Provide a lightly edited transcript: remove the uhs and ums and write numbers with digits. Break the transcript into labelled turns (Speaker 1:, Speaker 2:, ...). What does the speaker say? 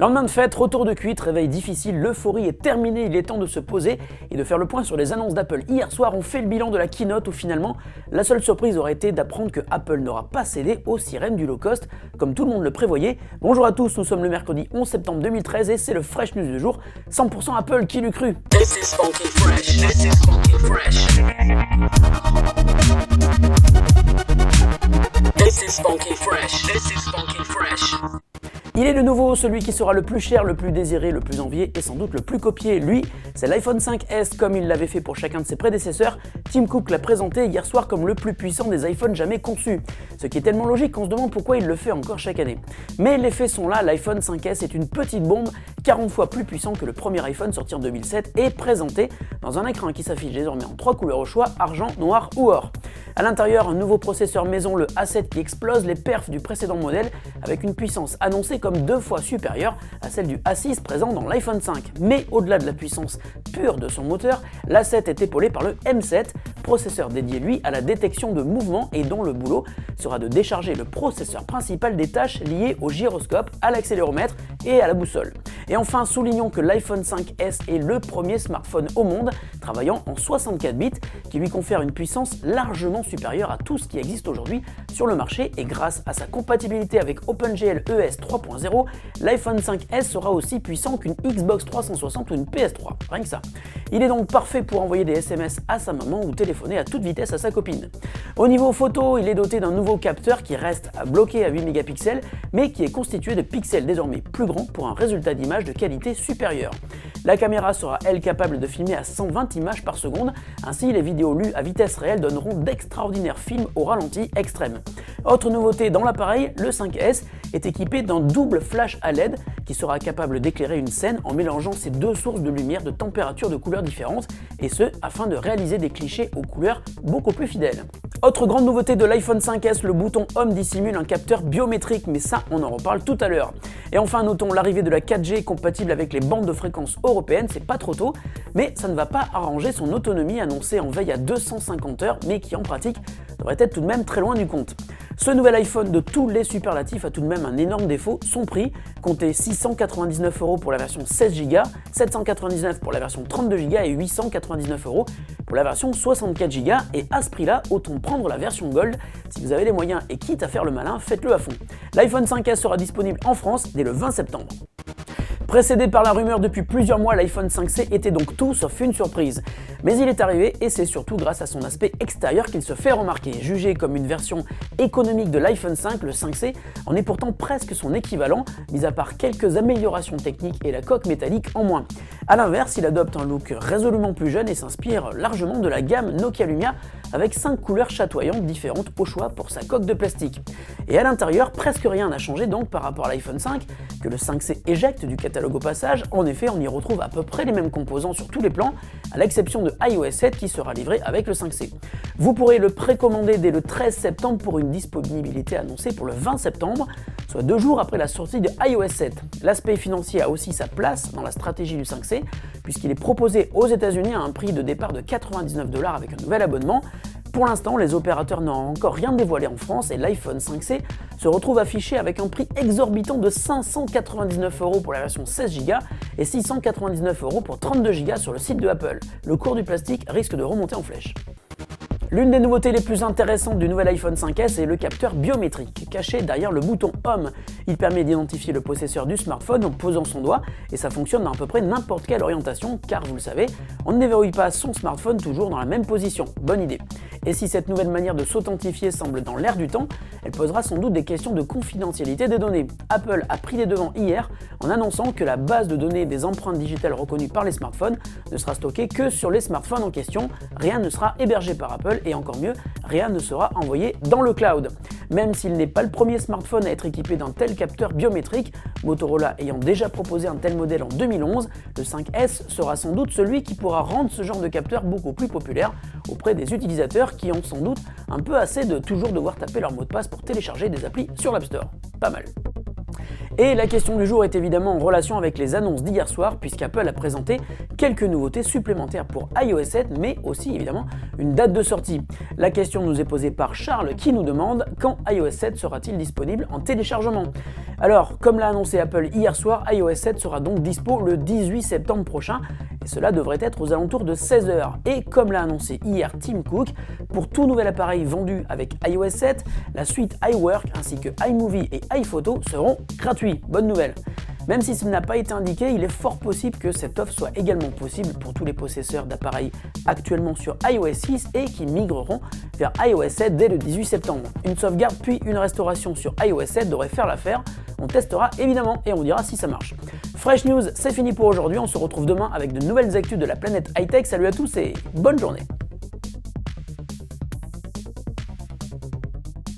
Speaker 1: Lendemain de fête, retour de cuite, réveil difficile, l'euphorie est terminée, il est temps de se poser et de faire le point sur les annonces d'Apple. Hier soir, on fait le bilan de la keynote où finalement, la seule surprise aurait été d'apprendre que Apple n'aura pas cédé aux sirènes du low-cost, comme tout le monde le prévoyait. Bonjour à tous, nous sommes le mercredi 11 septembre 2013 et c'est le Fresh News du jour, 100% Apple, qui l'eût cru?
Speaker 2: This is funky fresh. This is funky fresh. This is funky fresh. This is funky fresh.
Speaker 1: Il est le nouveau, celui qui sera le plus cher, le plus désiré, le plus envié et sans doute le plus copié. Lui, c'est l'iPhone 5S comme il l'avait fait pour chacun de ses prédécesseurs. Tim Cook l'a présenté hier soir comme le plus puissant des iPhones jamais conçus. Ce qui est tellement logique qu'on se demande pourquoi il le fait encore chaque année. Mais les faits sont là, l'iPhone 5S est une petite bombe, 40 fois plus puissant que le premier iPhone sorti en 2007 et présenté dans un écran qui s'affiche désormais en 3 couleurs au choix, argent, noir ou or. A l'intérieur, un nouveau processeur maison, le A7 qui explose les perfs du précédent modèle avec une puissance annoncée comme 2 fois supérieure à celle du A6 présent dans l'iPhone 5. Mais au-delà de la puissance pure de son moteur, l'A7 est épaulé par le M7, processeur dédié lui à la détection de mouvements et dont le boulot sera de décharger le processeur principal des tâches liées au gyroscope, à l'accéléromètre et à la boussole. Et enfin, soulignons que l'iPhone 5S est le premier smartphone au monde travaillant en 64 bits qui lui confère une puissance largement supérieure à tout ce qui existe aujourd'hui sur le marché et grâce à sa compatibilité avec OpenGL ES 3.0, l'iPhone 5S sera aussi puissant qu'une Xbox 360 ou une PS3, rien que ça. Il est donc parfait pour envoyer des SMS à sa maman ou téléphoner à toute vitesse à sa copine. Au niveau photo, il est doté d'un nouveau capteur qui reste bloqué à 8 mégapixels mais qui est constitué de pixels désormais plus grands pour un résultat d'image de qualité supérieure. La caméra sera elle capable de filmer à 120 images par seconde, ainsi les vidéos lues à vitesse réelle donneront d'extraordinaires films au ralenti extrême. Autre nouveauté dans l'appareil, le 5S est équipé d'un double flash à LED qui sera capable d'éclairer une scène en mélangeant ces deux sources de lumière de température de couleurs différentes, et ce afin de réaliser des clichés aux couleurs beaucoup plus fidèles. Autre grande nouveauté de l'iPhone 5S, le bouton Home dissimule un capteur biométrique, mais ça on en reparle tout à l'heure. Et enfin notons l'arrivée de la 4G compatible avec les bandes de fréquences européennes, c'est pas trop tôt, mais ça ne va pas arranger son autonomie annoncée en veille à 250 heures, mais qui en pratique devrait être tout de même très loin du compte. Ce nouvel iPhone de tous les superlatifs a tout de même un énorme défaut, son prix, comptez 699 € pour la version 16 Go, 799 € pour la version 32 Go et 899 € pour la version 64 Go, et à ce prix-là, autant prendre la version Gold. Si vous avez les moyens et quitte à faire le malin, faites-le à fond. L'iPhone 5S sera disponible en France dès le 20 septembre. Précédé par la rumeur depuis plusieurs mois, l'iPhone 5C était donc tout sauf une surprise. Mais il est arrivé et c'est surtout grâce à son aspect extérieur qu'il se fait remarquer. Jugé comme une version économique de l'iPhone 5, le 5C en est pourtant presque son équivalent, mis à part quelques améliorations techniques et la coque métallique en moins. A l'inverse, il adopte un look résolument plus jeune et s'inspire largement de la gamme Nokia Lumia avec 5 couleurs chatoyantes différentes au choix pour sa coque de plastique. Et à l'intérieur, presque rien n'a changé donc par rapport à l'iPhone 5, que le 5C éjecte du catalogue au passage. En effet, on y retrouve à peu près les mêmes composants sur tous les plans, à l'exception de iOS 7 qui sera livré avec le 5C. Vous pourrez le précommander dès le 13 septembre pour une disponibilité annoncée pour le 20 septembre, soit 2 jours après la sortie de iOS 7. L'aspect financier a aussi sa place dans la stratégie du 5C, puisqu'il est proposé aux États-Unis à un prix de départ de 99 $ avec un nouvel abonnement. Pour l'instant, les opérateurs n'ont encore rien dévoilé en France et l'iPhone 5C se retrouve affiché avec un prix exorbitant de 599 € pour la version 16 Go et 699 € pour 32 Go sur le site de Apple. Le cours du plastique risque de remonter en flèche. L'une des nouveautés les plus intéressantes du nouvel iPhone 5S est le capteur biométrique, caché derrière le bouton Home. Il permet d'identifier le possesseur du smartphone en posant son doigt, et ça fonctionne dans à peu près n'importe quelle orientation, car vous le savez, on ne déverrouille pas son smartphone toujours dans la même position. Bonne idée. Et si cette nouvelle manière de s'authentifier semble dans l'air du temps, elle posera sans doute des questions de confidentialité des données. Apple a pris les devants hier en annonçant que la base de données des empreintes digitales reconnues par les smartphones ne sera stockée que sur les smartphones en question, rien ne sera hébergé par Apple et encore mieux, rien ne sera envoyé dans le cloud. Même s'il n'est pas le premier smartphone à être équipé d'un tel capteur biométrique, Motorola ayant déjà proposé un tel modèle en 2011, le 5S sera sans doute celui qui pourra rendre ce genre de capteur beaucoup plus populaire auprès des utilisateurs qui ont sans doute un peu assez de toujours devoir taper leur mot de passe pour télécharger des applis sur l'App Store. Pas mal. Et la question du jour est évidemment en relation avec les annonces d'hier soir, puisqu'Apple a présenté quelques nouveautés supplémentaires pour iOS 7, mais aussi évidemment une date de sortie. La question nous est posée par Charles qui nous demande quand iOS 7 sera-t-il disponible en téléchargement. Alors, comme l'a annoncé Apple hier soir, iOS 7 sera donc dispo le 18 septembre prochain, et cela devrait être aux alentours de 16h. Et comme l'a annoncé hier Tim Cook, pour tout nouvel appareil vendu avec iOS 7, la suite iWork ainsi que iMovie et iPhoto seront gratuits. Bonne nouvelle. Même si ce n'a pas été indiqué, il est fort possible que cette offre soit également possible pour tous les possesseurs d'appareils actuellement sur iOS 6 et qui migreront vers iOS 7 dès le 18 septembre. Une sauvegarde puis une restauration sur iOS 7 devrait faire l'affaire. On testera évidemment et on dira si ça marche. Fresh News, c'est fini pour aujourd'hui. On se retrouve demain avec de nouvelles actus de la planète high-tech. Salut à tous et bonne journée.